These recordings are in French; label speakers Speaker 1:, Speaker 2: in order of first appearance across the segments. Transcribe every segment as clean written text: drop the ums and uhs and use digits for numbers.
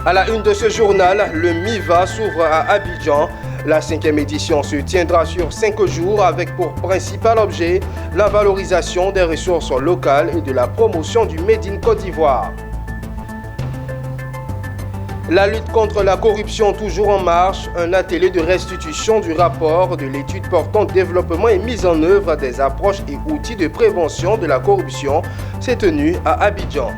Speaker 1: À la une de ce journal, le MIVA s'ouvre à Abidjan. La 5e édition se tiendra sur 5 jours avec pour principal objet la valorisation des ressources locales et de la promotion du Made in Côte d'Ivoire. La lutte contre la corruption toujours en marche, un atelier de restitution du rapport de l'étude portant développement et mise en œuvre des approches et outils de prévention de la corruption s'est tenu à Abidjan.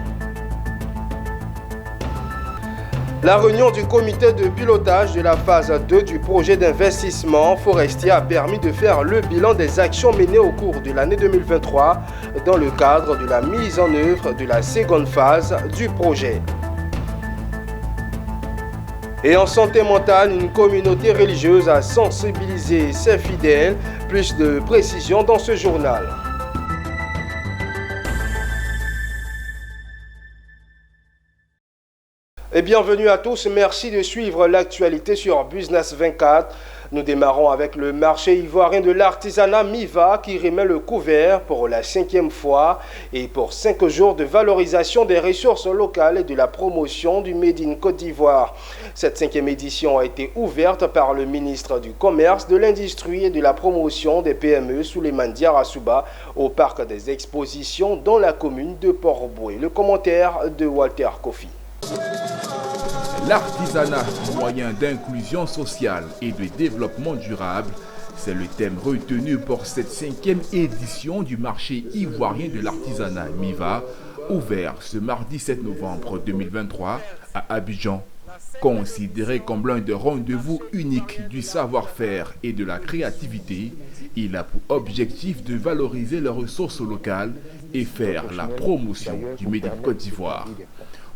Speaker 1: La réunion du comité de pilotage de la phase 2 du projet d'investissement forestier a permis de faire le bilan des actions menées au cours de l'année 2023 dans le cadre de la mise en œuvre de la seconde phase du projet. Et en santé mentale, une communauté religieuse a sensibilisé ses fidèles. Plus de précisions dans ce journal. Et bienvenue à tous, merci de suivre l'actualité sur Business 24. Nous démarrons avec le marché ivoirien de l'artisanat MIVA qui remet le couvert pour la 5e fois et pour 5 jours de valorisation des ressources locales et de la promotion du Made in Côte d'Ivoire. Cette 5e édition a été ouverte par le ministre du Commerce, de l'Industrie et de la Promotion des PME Souleymane Diarra au parc des expositions dans la commune de Port-Boué. Le commentaire de Walter Kofi.
Speaker 2: L'artisanat, moyen d'inclusion sociale et de développement durable, c'est le thème retenu pour cette 5e édition du marché ivoirien de l'artisanat MIVA, ouvert ce mardi 7 novembre 2023 à Abidjan. Considéré comme l'un des rendez-vous uniques du savoir-faire et de la créativité, il a pour objectif de valoriser les ressources locales et faire la promotion du Made in Côte d'Ivoire.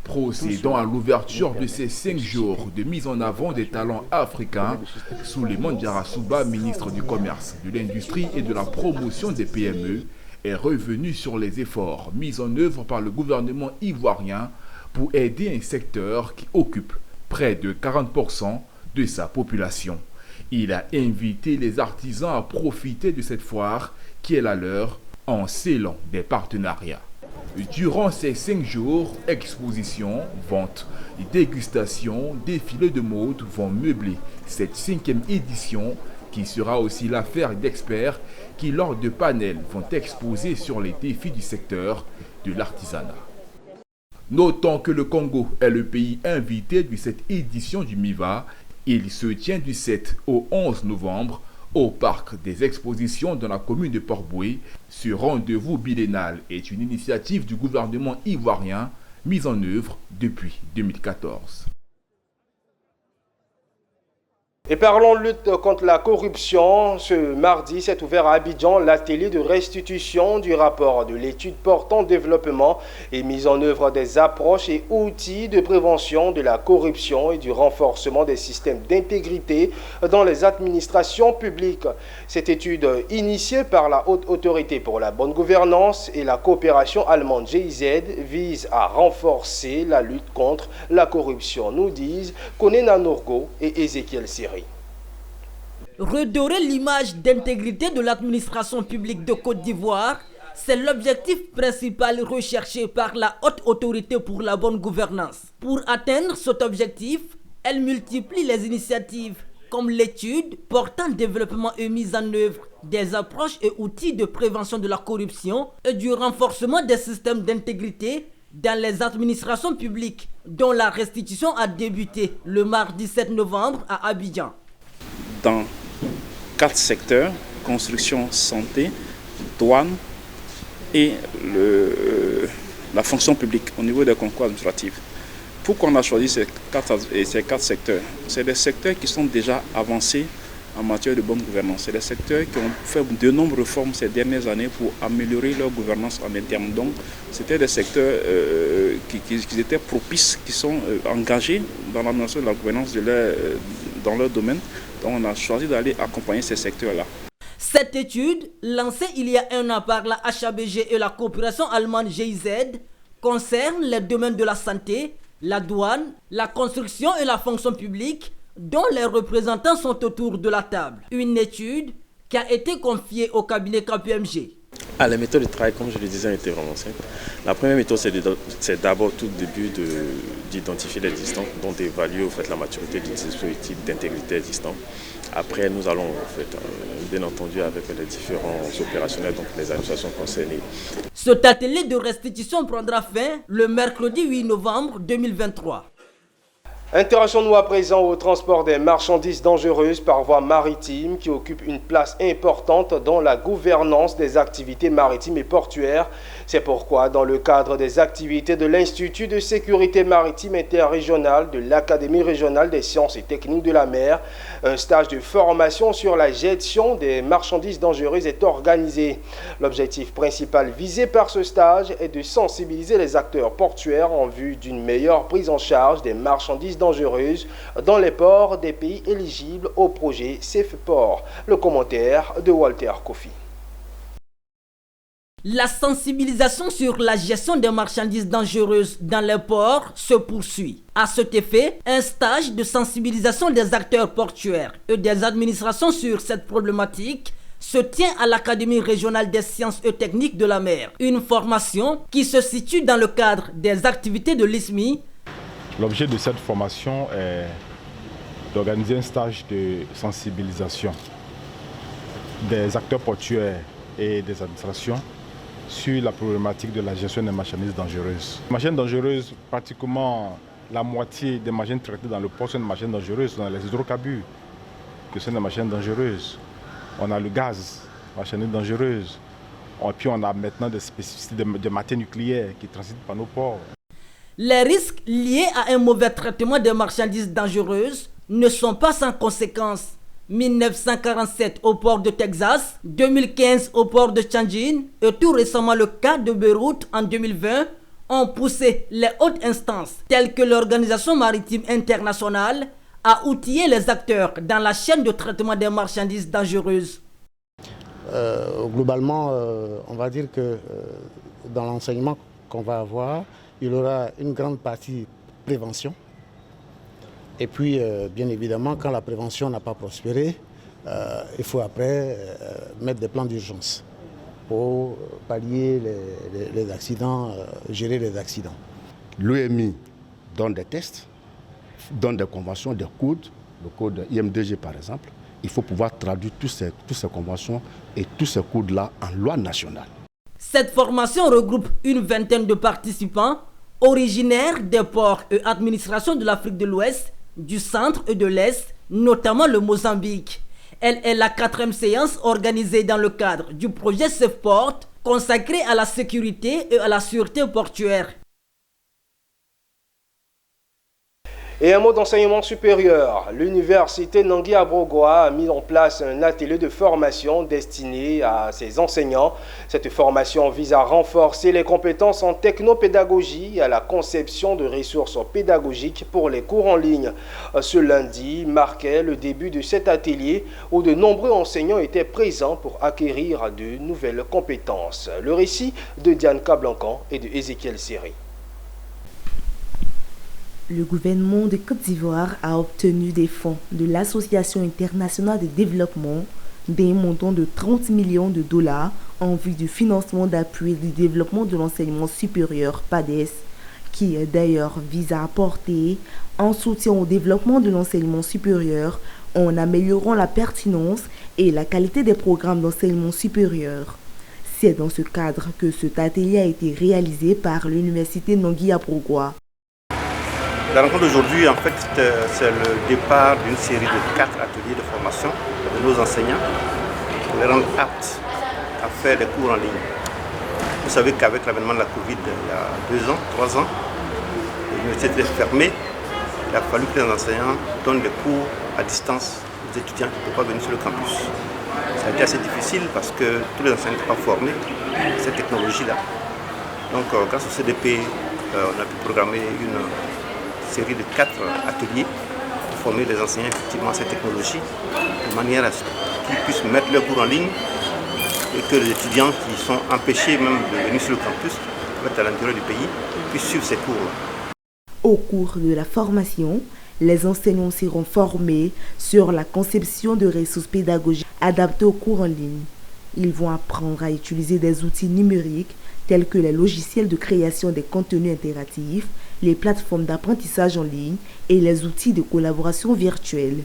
Speaker 2: Procédant à l'ouverture de ces 5 jours de mise en avant des talents africains, Souleymane Diarra, ministre du Commerce, de l'Industrie et de la Promotion des PME, est revenu sur les efforts mis en œuvre par le gouvernement ivoirien pour aider un secteur qui occupe près de 40% de sa population. Il a invité les artisans à profiter de cette foire qui est la leur en scellant des partenariats. Durant ces 5 jours, expositions, ventes, dégustations, défilés de mode vont meubler cette 5e édition qui sera aussi l'affaire d'experts qui, lors de panels, vont exposer sur les défis du secteur de l'artisanat. Notons que le Congo est le pays invité de cette édition du MIVA. Il se tient du 7 au 11 novembre au parc des expositions dans la commune de Port-Boué. Ce rendez-vous biennal est une initiative du gouvernement ivoirien mise en œuvre depuis 2014.
Speaker 1: Et parlons de lutte contre la corruption. Ce mardi s'est ouvert à Abidjan l'atelier de restitution du rapport de l'étude portant développement et mise en œuvre des approches et outils de prévention de la corruption et du renforcement des systèmes d'intégrité dans les administrations publiques. Cette étude, initiée par la Haute Autorité pour la bonne gouvernance et la coopération allemande GIZ, vise à renforcer la lutte contre la corruption, nous disent Konena Nourgo et Ezekiel Siri.
Speaker 3: Redorer l'image d'intégrité de l'administration publique de Côte d'Ivoire, c'est l'objectif principal recherché par la Haute Autorité pour la bonne gouvernance. Pour atteindre cet objectif, elle multiplie les initiatives comme l'étude portant développement et mise en œuvre des approches et outils de prévention de la corruption et du renforcement des systèmes d'intégrité dans les administrations publiques, dont la restitution a débuté le mardi 7 novembre à Abidjan.
Speaker 4: Dans 4 secteurs, construction, santé, douane et la fonction publique au niveau des concours administratifs. Pourquoi on a choisi ces quatre secteurs? C'est des secteurs qui sont déjà avancés en matière de bonne gouvernance. C'est des secteurs qui ont fait de nombreuses réformes ces dernières années pour améliorer leur gouvernance en interne. Donc, c'était des secteurs qui étaient propices, qui sont engagés dans l'amélioration de la gouvernance dans leur domaine. Donc, on a choisi d'aller accompagner ces secteurs-là.
Speaker 3: Cette étude, lancée il y a 1 an par la HABG et la coopération allemande GIZ, concerne les domaines de la santé, la douane, la construction et la fonction publique, dont les représentants sont autour de la table. Une étude qui a été confiée au cabinet KPMG.
Speaker 5: Les méthodes de travail, comme je le disais, étaient vraiment simples. La première méthode, c'est d'abord tout début d'identifier les distances, donc d'évaluer la maturité du dispositif d'intégrité existant. Après, nous allons, bien entendu, avec les différents opérationnels, donc les administrations concernées.
Speaker 3: Cet atelier de restitution prendra fin le mercredi 8 novembre 2023.
Speaker 1: Intéressons-nous à présent au transport des marchandises dangereuses par voie maritime qui occupe une place importante dans la gouvernance des activités maritimes et portuaires. C'est pourquoi, dans le cadre des activités de l'Institut de sécurité maritime interrégionale de l'Académie régionale des sciences et techniques de la mer, un stage de formation sur la gestion des marchandises dangereuses est organisé. L'objectif principal visé par ce stage est de sensibiliser les acteurs portuaires en vue d'une meilleure prise en charge des marchandises dangereuses dans les ports des pays éligibles au projet Safe Port. Le commentaire de Walter Kofi.
Speaker 3: La sensibilisation sur la gestion des marchandises dangereuses dans les ports se poursuit. À cet effet, un stage de sensibilisation des acteurs portuaires et des administrations sur cette problématique se tient à l'Académie régionale des sciences et techniques de la mer. Une formation qui se situe dans le cadre des activités de l'ISMI.
Speaker 6: L'objet de cette formation est d'organiser un stage de sensibilisation des acteurs portuaires et des administrations sur la problématique de la gestion des marchandises dangereuses. Les marchandises dangereuses, pratiquement la moitié des marchandises traitées dans le port sont des marchandises dangereuses, dans les hydrocarbures, que sont des marchandises dangereuses. On a le gaz, marchandises dangereuses. Et puis on a maintenant des spécificités de matières nucléaires qui transitent par nos ports.
Speaker 3: Les risques liés à un mauvais traitement des marchandises dangereuses ne sont pas sans conséquences. 1947 au port de Texas, 2015 au port de Tianjin et tout récemment le cas de Beyrouth en 2020 ont poussé les hautes instances telles que l'Organisation maritime internationale à outiller les acteurs dans la chaîne de traitement des marchandises dangereuses.
Speaker 7: Globalement, on va dire que dans l'enseignement qu'on va avoir, il y aura une grande partie prévention. Et puis, bien évidemment, quand la prévention n'a pas prospéré, il faut après mettre des plans d'urgence pour pallier les accidents, gérer les accidents.
Speaker 8: L'OMI donne des tests, donne des conventions, des codes, le code IMDG par exemple. Il faut pouvoir traduire toutes ces conventions et tous ces codes-là en loi nationale.
Speaker 3: Cette formation regroupe une vingtaine de participants originaires des ports et administrations de l'Afrique de l'Ouest, du centre et de l'Est, notamment le Mozambique. Elle est la 4e séance organisée dans le cadre du projet Safe Port consacré à la sécurité et à la sûreté portuaire.
Speaker 1: Et un mot d'enseignement supérieur. L'université Nangui Abrogoa a mis en place un atelier de formation destiné à ses enseignants. Cette formation vise à renforcer les compétences en technopédagogie et à la conception de ressources pédagogiques pour les cours en ligne. Ce lundi marquait le début de cet atelier où de nombreux enseignants étaient présents pour acquérir de nouvelles compétences. Le récit de Diane Kablancan et de Ezekiel Seri.
Speaker 9: Le gouvernement de Côte d'Ivoire a obtenu des fonds de l'Association internationale de développement d'un montant de 30 millions de dollars en vue du financement d'appui du développement de l'enseignement supérieur PADES, qui d'ailleurs vise à apporter un soutien au développement de l'enseignement supérieur en améliorant la pertinence et la qualité des programmes d'enseignement supérieur. C'est dans ce cadre que cet atelier a été réalisé par l'université Nangui Abrogoa.
Speaker 10: La rencontre d'aujourd'hui, en fait, c'est le départ d'une série de 4 ateliers de formation de nos enseignants pour les rendre aptes à faire des cours en ligne. Vous savez qu'avec l'avènement de la Covid, il y a 2 ans, 3 ans, l'université était fermée. Il a fallu que les enseignants donnent des cours à distance aux étudiants qui ne peuvent pas venir sur le campus. Ça a été assez difficile parce que tous les enseignants n'étaient pas formés à cette technologie-là. Donc, grâce au CDP, on a pu programmer une série de 4 ateliers pour former les enseignants effectivement à cette technologie de manière à ce qu'ils puissent mettre leurs cours en ligne et que les étudiants qui sont empêchés même de venir sur le campus, à l'intérieur du pays, puissent suivre ces cours-là.
Speaker 9: Au cours de la formation, les enseignants seront formés sur la conception de ressources pédagogiques adaptées aux cours en ligne. Ils vont apprendre à utiliser des outils numériques tels que les logiciels de création des contenus interactifs, les plateformes d'apprentissage en ligne et les outils de collaboration virtuelle.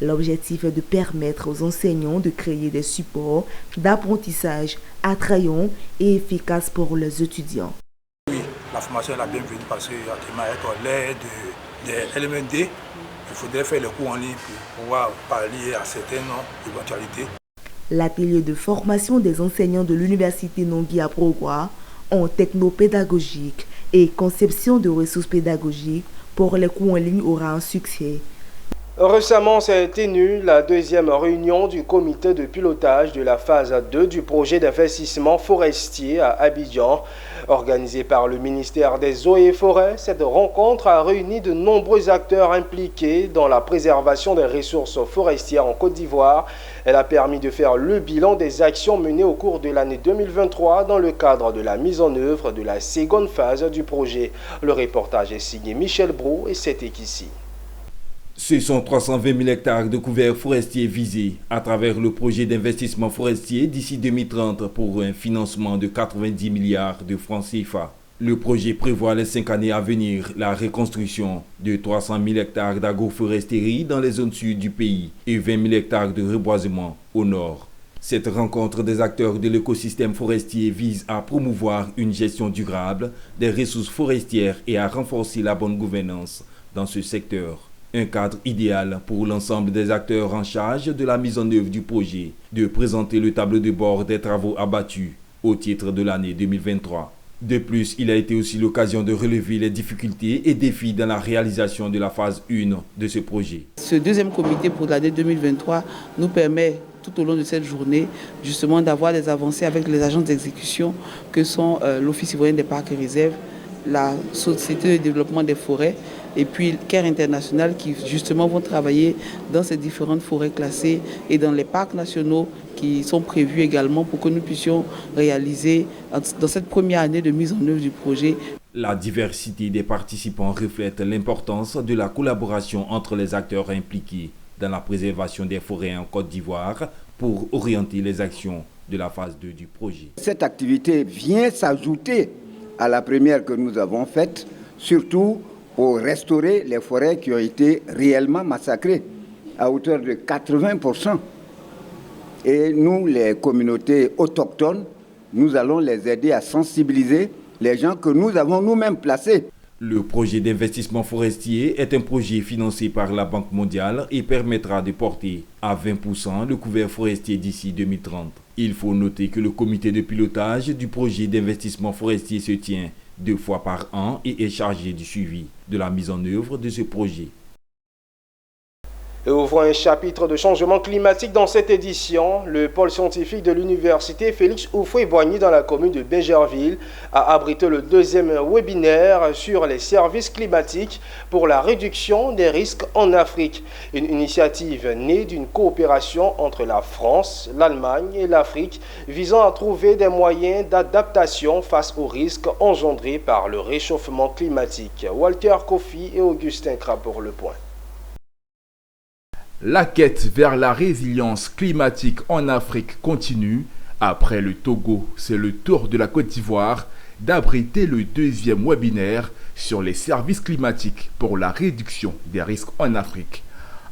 Speaker 9: L'objectif est de permettre aux enseignants de créer des supports d'apprentissage attrayants et efficaces pour les étudiants.
Speaker 11: Oui, la formation est la bienvenue parce qu'actuellement, avec l'aide des LMND, il faudrait faire les cours en ligne pour pouvoir pallier à certaines éventualités.
Speaker 9: L'atelier de formation des enseignants de l'université Nongui à Brogoua en technopédagogique et conception de ressources pédagogiques pour les cours en ligne aura un succès.
Speaker 1: Récemment s'est tenue la deuxième réunion du comité de pilotage de la phase 2 du projet d'investissement forestier à Abidjan. Organisée par le ministère des Eaux et Forêts, cette rencontre a réuni de nombreux acteurs impliqués dans la préservation des ressources forestières en Côte d'Ivoire. Elle a permis de faire le bilan des actions menées au cours de l'année 2023 dans le cadre de la mise en œuvre de la seconde phase du projet. Le reportage est signé Michel Brou et c'était ici.
Speaker 2: Ce sont 320 000 hectares de couverts forestiers visés à travers le projet d'investissement forestier d'ici 2030 pour un financement de 90 milliards de francs CFA. Le projet prévoit les 5 années à venir la reconstruction de 300 000 hectares d'agroforesterie dans les zones sud du pays et 20 000 hectares de reboisement au nord. Cette rencontre des acteurs de l'écosystème forestier vise à promouvoir une gestion durable des ressources forestières et à renforcer la bonne gouvernance dans ce secteur. Un cadre idéal pour l'ensemble des acteurs en charge de la mise en œuvre du projet de présenter le tableau de bord des travaux abattus au titre de l'année 2023. De plus, il a été aussi l'occasion de relever les difficultés et défis dans la réalisation de la phase 1 de ce projet.
Speaker 12: Ce deuxième comité pour l'année 2023 nous permet tout au long de cette journée justement d'avoir des avancées avec les agences d'exécution que sont l'Office ivoirien des parcs et réserves, la Société de développement des forêts et puis CARE International qui justement vont travailler dans ces différentes forêts classées et dans les parcs nationaux qui sont prévus également pour que nous puissions réaliser dans cette première année de mise en œuvre du projet.
Speaker 2: La diversité des participants reflète l'importance de la collaboration entre les acteurs impliqués dans la préservation des forêts en Côte d'Ivoire pour orienter les actions de la phase 2 du projet.
Speaker 13: Cette activité vient s'ajouter à la première que nous avons faite, surtout pour restaurer les forêts qui ont été réellement massacrées à hauteur de 80%. Et nous, les communautés autochtones, nous allons les aider à sensibiliser les gens que nous avons nous-mêmes placés.
Speaker 2: Le projet d'investissement forestier est un projet financé par la Banque mondiale et permettra de porter à 20% le couvert forestier d'ici 2030. Il faut noter que le comité de pilotage du projet d'investissement forestier se tient 2 fois par an et est chargé du suivi de la mise en œuvre de ce projet.
Speaker 1: Et ouvrant un chapitre de changement climatique dans cette édition, le pôle scientifique de l'université Félix Houphouët-Boigny dans la commune de Bégerville a abrité le deuxième webinaire sur les services climatiques pour la réduction des risques en Afrique. Une initiative née d'une coopération entre la France, l'Allemagne et l'Afrique visant à trouver des moyens d'adaptation face aux risques engendrés par le réchauffement climatique. Walter Kofi et Augustin Kra pour le point.
Speaker 2: La quête vers la résilience climatique en Afrique continue. Après le Togo, c'est le tour de la Côte d'Ivoire d'abriter le deuxième webinaire sur les services climatiques pour la réduction des risques en Afrique.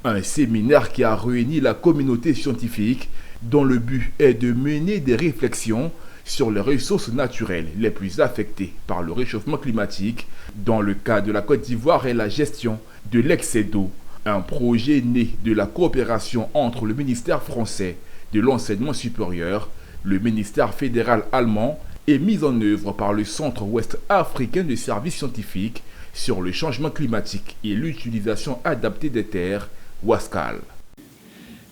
Speaker 2: Un séminaire qui a réuni la communauté scientifique dont le but est de mener des réflexions sur les ressources naturelles les plus affectées par le réchauffement climatique. Dans le cas de la Côte d'Ivoire et la gestion de l'excès d'eau. Un projet né de la coopération entre le ministère français de l'enseignement supérieur, le ministère fédéral allemand et mis en œuvre par le Centre ouest africain de services scientifiques sur le changement climatique et l'utilisation adaptée des terres, WASCAL.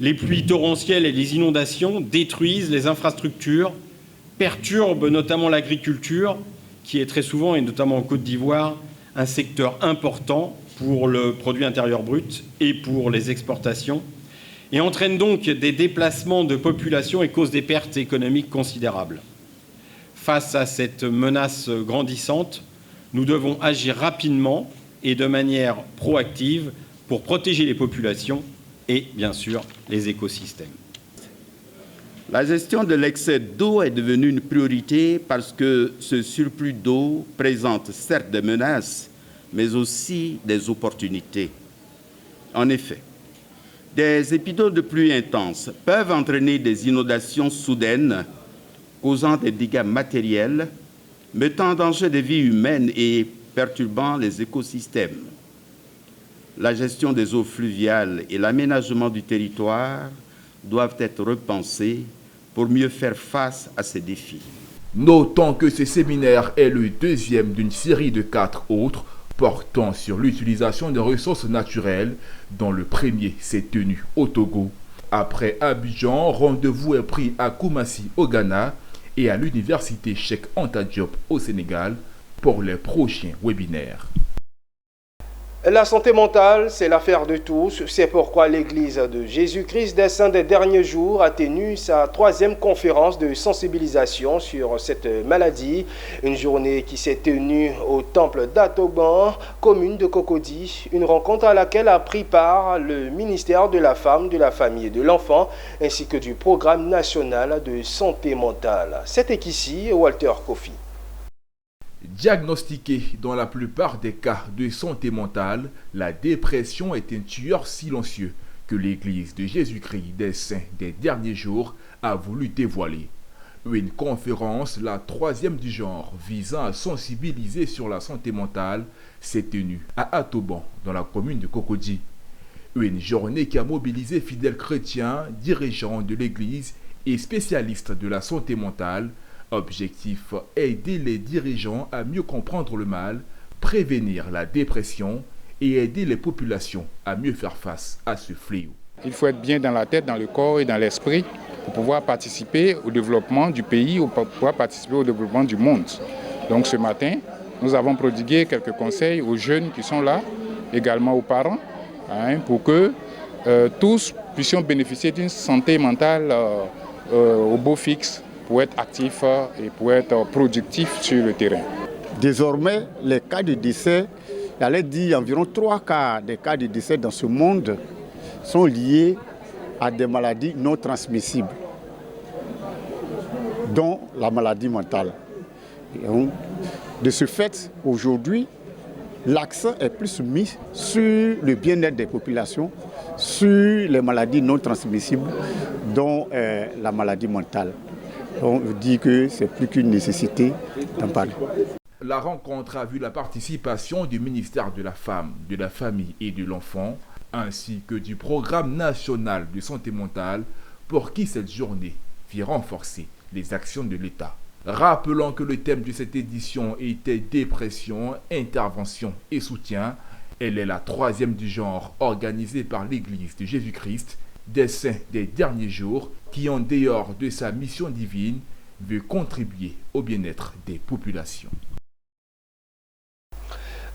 Speaker 14: Les pluies torrentielles et les inondations détruisent les infrastructures, perturbent notamment l'agriculture, qui est très souvent, et notamment en Côte d'Ivoire, un secteur important pour le produit intérieur brut et pour les exportations, et entraîne donc des déplacements de population et cause des pertes économiques considérables. Face à cette menace grandissante, nous devons agir rapidement et de manière proactive pour protéger les populations et, bien sûr, les écosystèmes.
Speaker 15: La gestion de l'excès d'eau est devenue une priorité parce que ce surplus d'eau présente certes des menaces, mais aussi des opportunités. En effet, des épisodes de pluie intenses peuvent entraîner des inondations soudaines, causant des dégâts matériels, mettant en danger des vies humaines et perturbant les écosystèmes. La gestion des eaux fluviales et l'aménagement du territoire doivent être repensés pour mieux faire face à ces défis.
Speaker 2: Notons que ce séminaire est le deuxième d'une série de 4 autres portant sur l'utilisation des ressources naturelles, dont le premier s'est tenu au Togo. Après Abidjan, rendez-vous est pris à Koumassi au Ghana et à l'université Cheikh Anta Diop au Sénégal pour les prochains webinaires.
Speaker 1: La santé mentale, c'est l'affaire de tous. C'est pourquoi l'Église de Jésus-Christ des Saints des derniers jours a tenu sa 3e conférence de sensibilisation sur cette maladie. Une journée qui s'est tenue au temple d'Atoban, commune de Cocody. Une rencontre à laquelle a pris part le ministère de la Femme, de la Famille et de l'Enfant, ainsi que du Programme national de santé mentale. C'était ici Walter Kofi.
Speaker 2: Diagnostiquée dans la plupart des cas de santé mentale, la dépression est un tueur silencieux que l'Église de Jésus-Christ des Saints des derniers jours a voulu dévoiler. Une conférence, la 3e du genre, visant à sensibiliser sur la santé mentale, s'est tenue à Atoban, dans la commune de Cocody. Une journée qui a mobilisé fidèles chrétiens, dirigeants de l'Église et spécialistes de la santé mentale. Objectif, aider les dirigeants à mieux comprendre le mal, prévenir la dépression et aider les populations à mieux faire face à ce fléau.
Speaker 16: Il faut être bien dans la tête, dans le corps et dans l'esprit pour pouvoir participer au développement du pays ou pour pouvoir participer au développement du monde. Donc ce matin, nous avons prodigué quelques conseils aux jeunes qui sont là, également aux parents, pour que tous puissions bénéficier d'une santé mentale au beau fixe, pour être actif et pour être productif sur le terrain.
Speaker 17: Désormais, les cas de décès, j'allais dire environ 3 quarts des cas de décès dans ce monde sont liés à des maladies non transmissibles, dont la maladie mentale. De ce fait, aujourd'hui, l'accent est plus mis sur le bien-être des populations, sur les maladies non transmissibles, dont la maladie mentale. On dit que c'est plus qu'une nécessité d'en parler.
Speaker 2: La rencontre a vu la participation du ministère de la Femme, de la Famille et de l'Enfant, ainsi que du Programme national de santé mentale, pour qui cette journée vient renforcer les actions de l'État. Rappelons que le thème de cette édition était dépression, intervention et soutien. Elle est la 3e du genre organisée par l'Église de Jésus-Christ des Saints des derniers jours, qui, en dehors de sa mission divine, veut contribuer au bien-être des populations.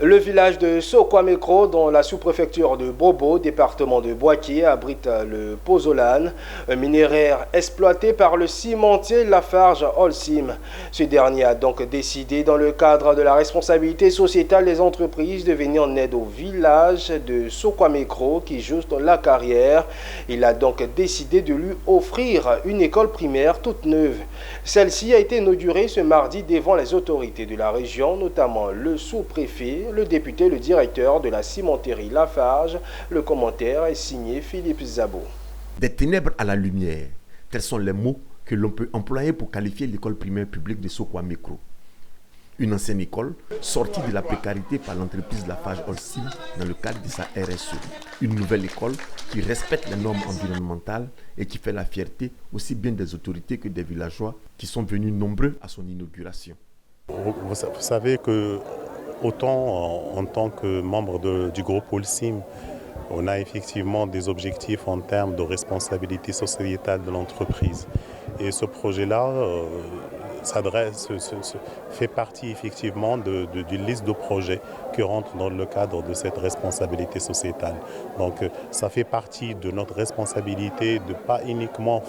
Speaker 1: Le village de Sokwamekro, dans la sous-préfecture de Bobo, département de Boaké, abrite le pozolane, un minéraire exploité par le cimentier Lafarge Holcim. Ce dernier a donc décidé, dans le cadre de la responsabilité sociétale des entreprises, de venir en aide au village de Sokwamekro qui joue dans la carrière. Il a donc décidé de lui offrir une école primaire toute neuve. Celle-ci a été inaugurée ce mardi devant les autorités de la région, notamment le sous-préfet, le député, le directeur de la cimenterie Lafarge. Le commentaire est signé Philippe Zabo.
Speaker 18: Des ténèbres à la lumière, tels sont les mots que l'on peut employer pour qualifier l'école primaire publique de Sokwamekro. Une ancienne école sortie de la précarité par l'entreprise Lafarge Holcim dans le cadre de sa RSE. Une nouvelle école qui respecte les normes environnementales et qui fait la fierté aussi bien des autorités que des villageois qui sont venus nombreux à son inauguration.
Speaker 19: Vous savez que autant en tant que membre du groupe Holcim, on a effectivement des objectifs en termes de responsabilité sociétale de l'entreprise. Et ce projet-là fait partie effectivement d'une liste de projets qui rentrent dans le cadre de cette responsabilité sociétale. Donc ça fait partie de notre responsabilité de ne pas uniquement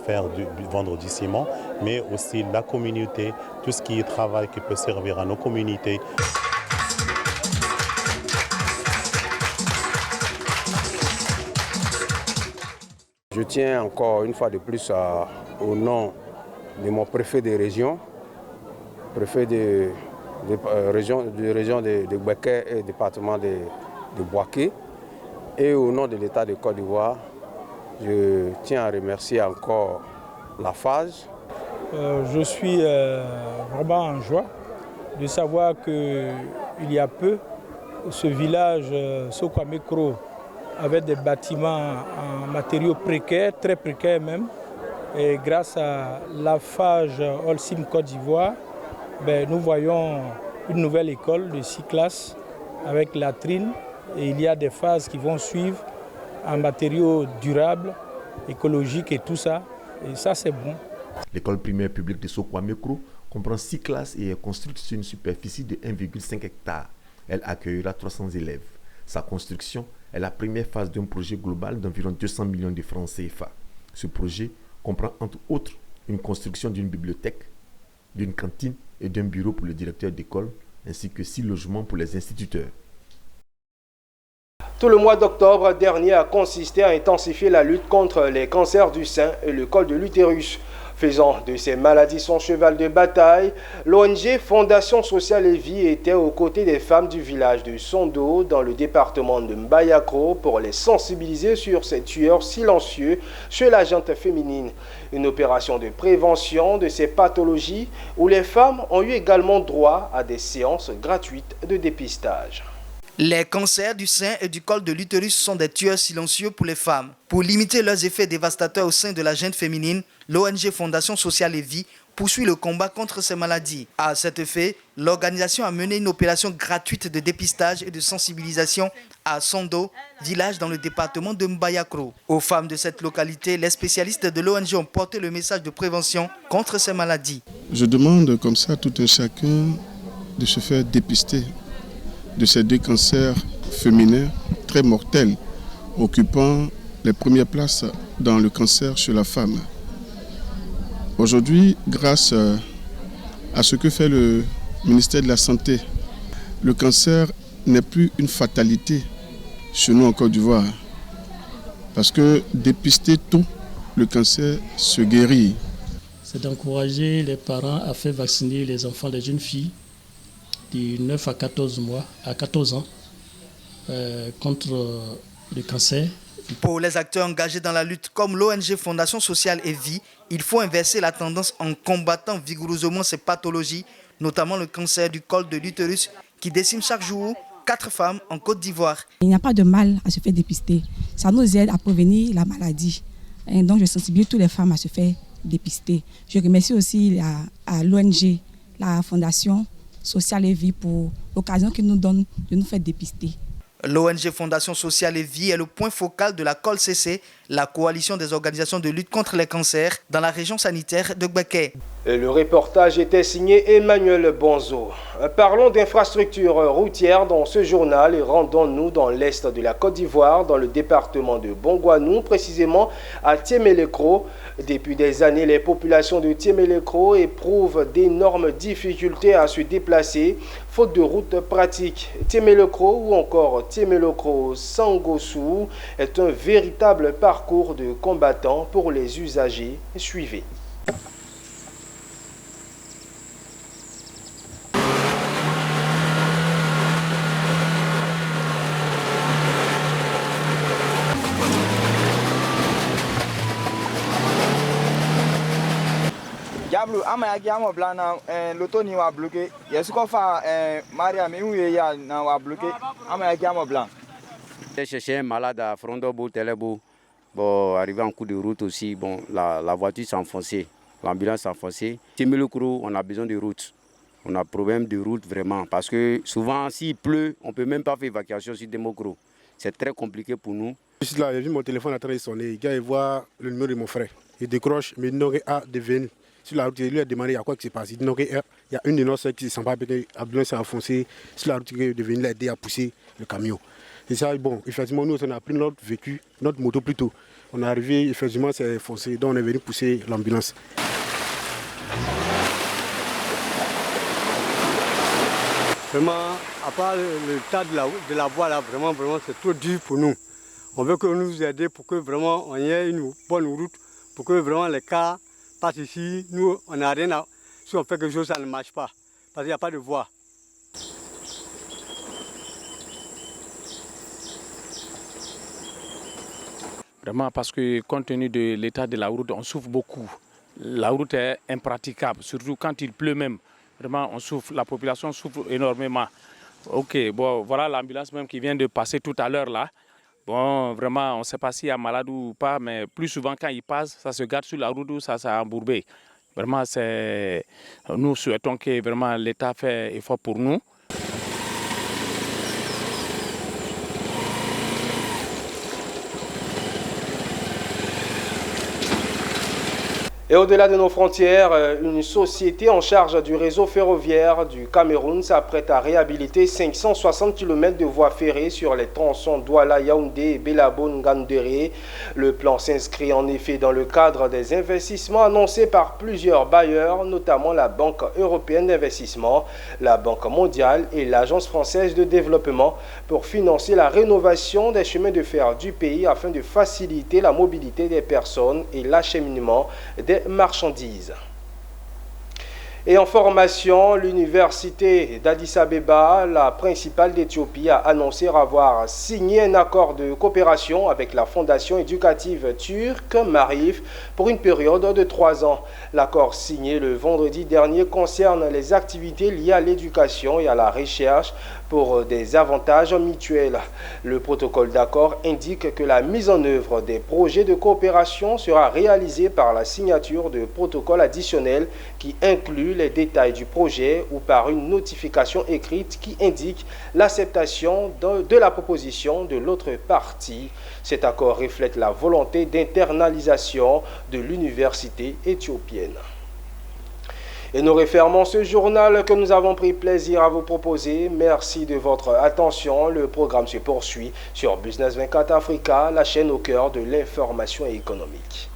Speaker 19: vendre du ciment, mais aussi la communauté, tout ce qui est travail qui peut servir à nos communautés.
Speaker 20: Je tiens encore une fois de plus au nom de mon préfet de région, préfet de région de Gbeke et département de Bouaké. Et au nom de l'État de Côte d'Ivoire, je tiens à remercier encore la FAGE.
Speaker 11: Je suis vraiment en joie de savoir qu'il y a peu, ce village Sokwamekro avait des bâtiments en matériaux précaires, très précaires même. Et grâce à la FAGE Holcim Côte d'Ivoire, nous voyons une nouvelle école de 6 classes avec latrine. Et il y a des phases qui vont suivre en matériaux durables, écologiques et tout ça. Et ça, c'est bon.
Speaker 18: L'école primaire publique de Sokwamekro comprend 6 classes et est construite sur une superficie de 1,5 hectare. Elle accueillera 300 élèves. Sa construction est la première phase d'un projet global d'environ 200 millions de francs CFA. Ce projet comprend entre autres une construction d'une bibliothèque, d'une cantine et d'un bureau pour le directeur d'école, ainsi que 6 logements pour les instituteurs.
Speaker 1: Tout le mois d'octobre dernier a consisté à intensifier la lutte contre les cancers du sein et le col de l'utérus. Faisant de ces maladies son cheval de bataille, l'ONG Fondation Sociale et Vie était aux côtés des femmes du village de Sondo dans le département de Mbayakro pour les sensibiliser sur ces tueurs silencieux chez la gente féminine. Une opération de prévention de ces pathologies où les femmes ont eu également droit à des séances gratuites de dépistage.
Speaker 21: Les cancers du sein et du col de l'utérus sont des tueurs silencieux pour les femmes. Pour limiter leurs effets dévastateurs au sein de la gente féminine, l'ONG Fondation Sociale et Vie poursuit le combat contre ces maladies. À cet effet, l'organisation a mené une opération gratuite de dépistage et de sensibilisation à Sondo, village dans le département de Mbayakro. Aux femmes de cette localité, les spécialistes de l'ONG ont porté le message de prévention contre ces maladies.
Speaker 22: Je demande comme ça à tout un chacun de se faire dépister de ces 2 cancers féminins très mortels, occupant les premières places dans le cancer chez la femme. Aujourd'hui, grâce à ce que fait le ministère de la Santé, le cancer n'est plus une fatalité chez nous en Côte d'Ivoire. Parce que dépister tôt, le cancer se guérit.
Speaker 23: C'est d'encourager les parents à faire vacciner les enfants, les jeunes filles, de 9 à 14 mois, à 14 ans, contre le cancer.
Speaker 21: Pour les acteurs engagés dans la lutte comme l'ONG Fondation Sociale et Vie, il faut inverser la tendance en combattant vigoureusement ces pathologies, notamment le cancer du col de l'utérus qui décime chaque jour 4 femmes en Côte d'Ivoire.
Speaker 24: Il n'y a pas de mal à se faire dépister. Ça nous aide à prévenir la maladie. Et donc je sensibilise toutes les femmes à se faire dépister. Je remercie aussi à l'ONG, la Fondation Sociale et Vie pour l'occasion qu'ils nous donnent de nous faire dépister.
Speaker 21: L'ONG Fondation Sociale et Vie est le point focal de la COL-CC, la coalition des organisations de lutte contre les cancers dans la région sanitaire de Gbeke.
Speaker 1: Le reportage était signé Emmanuel Bonzo. Parlons d'infrastructures routières dans ce journal et rendons-nous dans l'est de la Côte d'Ivoire, dans le département de Bongouanou, précisément à Tiémélé-Kro. Depuis des années, les populations de Tiémélé-Kro éprouvent d'énormes difficultés à se déplacer, faute de routes pratiques. Tiémélé-Kro ou encore Tiémélé-Kro-Sangossou est un véritable parcours de combattants pour les usagers. Suivez.
Speaker 25: Diablo, ama yaki amo blana loto ni wa bloqué. Yesu ko fa Maria mi uye ya na wa bloqué. Ama yaki amo blanc.
Speaker 26: J'ai cherché un malade à Frondobo, Telebo. Bon, arrivé en coup de route aussi, bon, la voiture s'est enfoncée, l'ambulance s'est enfoncée. Tiémélé-Kro, on a besoin de route. On a problème de route vraiment. Parce que souvent, s'il pleut, on ne peut même pas faire évacuation sur Tiémélé-Kro. C'est très compliqué pour nous.
Speaker 27: Je suis là, j'ai vu mon téléphone en train de sonner. Le gars, il voit le numéro de mon frère. Il décroche, mais il n'aurait pas devenu. Sur la route, il lui a demandé à quoi qui s'est passé. Il dit il y a une de nos soeurs qui ne sent pas bien, l'ambulance s'est enfoncée. Sur la route, il est devenu l'aider à pousser le camion. Et ça, bon, effectivement, nous, on a pris notre véhicule, notre moto plutôt. On est arrivé, effectivement, c'est foncé, donc on est venu pousser l'ambulance. Vraiment, à part le tas de la voie là, vraiment, c'est trop dur pour nous. On veut que nous aider pour que vraiment on ait une bonne route, pour que vraiment les cars
Speaker 3: Parce qu'ici, nous, on n'a rien à... Si on fait quelque chose, ça ne marche pas. Parce qu'il n'y a pas de voie.
Speaker 11: Vraiment parce que compte tenu de l'état de la route, on souffre beaucoup. La route est impraticable, surtout quand il pleut même. Vraiment, on souffre, la population souffre énormément. Ok, bon, voilà l'ambulance même qui vient de passer tout à l'heure là. Bon, vraiment, on ne sait pas s'il y a malade ou pas, mais plus souvent quand il passe, ça se garde sur la route ou ça s'est embourbé. Vraiment, nous souhaitons que vraiment l'État fait effort pour nous.
Speaker 1: Et au-delà de nos frontières, une société en charge du réseau ferroviaire du Cameroun s'apprête à réhabiliter 560 km de voies ferrées sur les tronçons Douala-Yaoundé et Belabo-Ngandéré. Le plan s'inscrit en effet dans le cadre des investissements annoncés par plusieurs bailleurs, notamment la Banque européenne d'investissement, la Banque mondiale et l'Agence française de développement pour financer la rénovation des chemins de fer du pays afin de faciliter la mobilité des personnes et l'acheminement des marchandises. Et en formation, l'université d'Addis Abeba, la principale d'Éthiopie, a annoncé avoir signé un accord de coopération avec la fondation éducative turque Marif pour une période de 3 ans. L'accord signé le vendredi dernier concerne les activités liées à l'éducation et à la recherche pour des avantages mutuels. Le protocole d'accord indique que la mise en œuvre des projets de coopération sera réalisée par la signature de protocoles additionnels qui incluent les détails du projet ou par une notification écrite qui indique l'acceptation de la proposition de l'autre partie. Cet accord reflète la volonté d'internalisation de l'université éthiopienne. Et nous refermons ce journal que nous avons pris plaisir à vous proposer. Merci de votre attention. Le programme se poursuit sur Business 24 Africa, la chaîne au cœur de l'information économique.